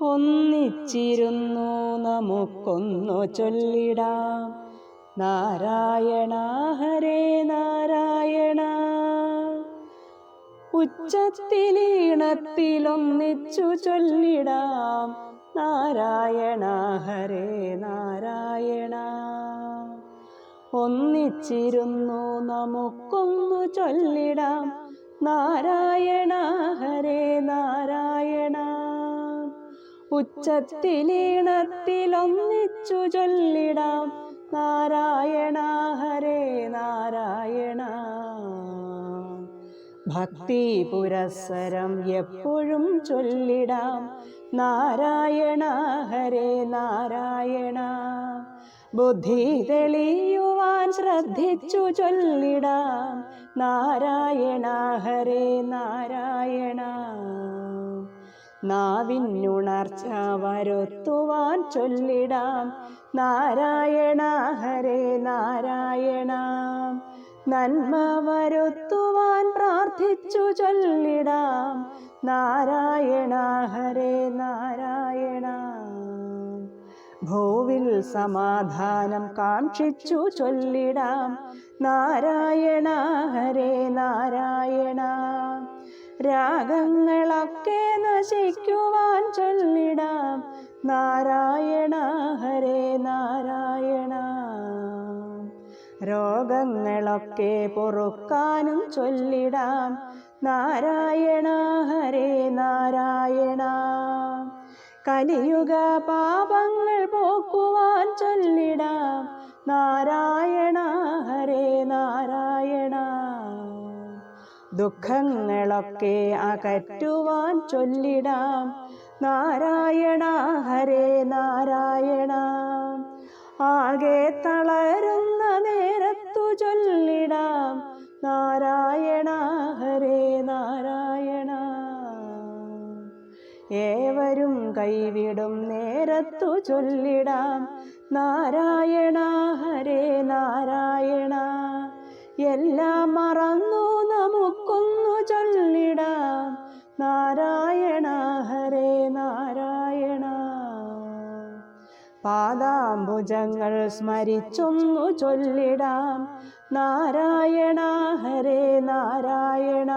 ഒന്നിച്ചിരുന്നു നമുക്കൊന്നു ചൊല്ലിടാം. നാരായണ ഹരേ നാരായണ. ഉച്ചത്തിലീണത്തിലൊന്നിച്ചു ചൊല്ലിടാം. നാരായണ ഹരേ നാരായണ. ഒന്നിച്ചിരുന്നു നമുക്കൊന്നു ചൊല്ലിടാം. നാരായണ ഹരേ നാരായണ. ഉച്ചത്തിലീണത്തിലൊന്നിച്ചു ചൊല്ലിടാം. നാരായണ ഹരേ നാരായണ. ഭക്തി പുരസ്സരം എപ്പോഴും ചൊല്ലിടാം. നാരായണ ഹരേ നാരായണ. ബുദ്ധി തെളിയുവാൻ ശ്രദ്ധിച്ചു ചൊല്ലിടാം. നാരായണ ഹരേ നാരായണ. നാവിനുണർച്ച വരുത്തുവാൻ ചൊല്ലിടാം. നാരായണ ഹരേ നാരായണ. നന്മ വരുത്തുവാൻ പ്രാർത്ഥിച്ചു ചൊല്ലിടാം. നാരായണ ഹരേ നാരായണ. ഭൂവിൽ സമാധാനം കാക്ഷിച്ചു ചൊല്ലിടാം. നാരായണ ഹരേ നാരായണ. രാഗങ്ങളൊക്കെ നശിക്കുവാൻ ചൊല്ലിടാം. നാരായണ ഹരേ നാരായണ. രോഗങ്ങളൊക്കെ പൊറുക്കാനും ചൊല്ലിടാം. നാരായണ ഹരേ നാരായണ. കലിയുഗ പാപങ്ങൾ പോക്കുവാൻ ചൊല്ലിടാം. നാരായണ ഹരേ നാരായണ. ദുഃഖങ്ങളൊക്കെ അകറ്റുവാൻ ചൊല്ലിടാം. നാരായണ ഹരേ നാരായണ. ആകെ തളരുന്ന നേരത്തു ചൊല്ലിടാം. നാരായണ ഹരേ നാരായണ. ഏവരും കൈവിടും നേരത്തു ചൊല്ലിടാം. നാരായണ ഹരേ നാരായണ. എല്ലാം മറന്നു നമുക്കൊന്നു ചൊല്ലിടാം. നാരായണ ഹരേ നാരായണ. പാദാംബുജങ്ങൾ സ്മരിച്ചൊന്നു ചൊല്ലിടാം. നാരായണ ഹരേ നാരായണ.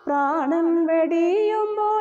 പ്രാണൻ വെടിയുമ്പോൾ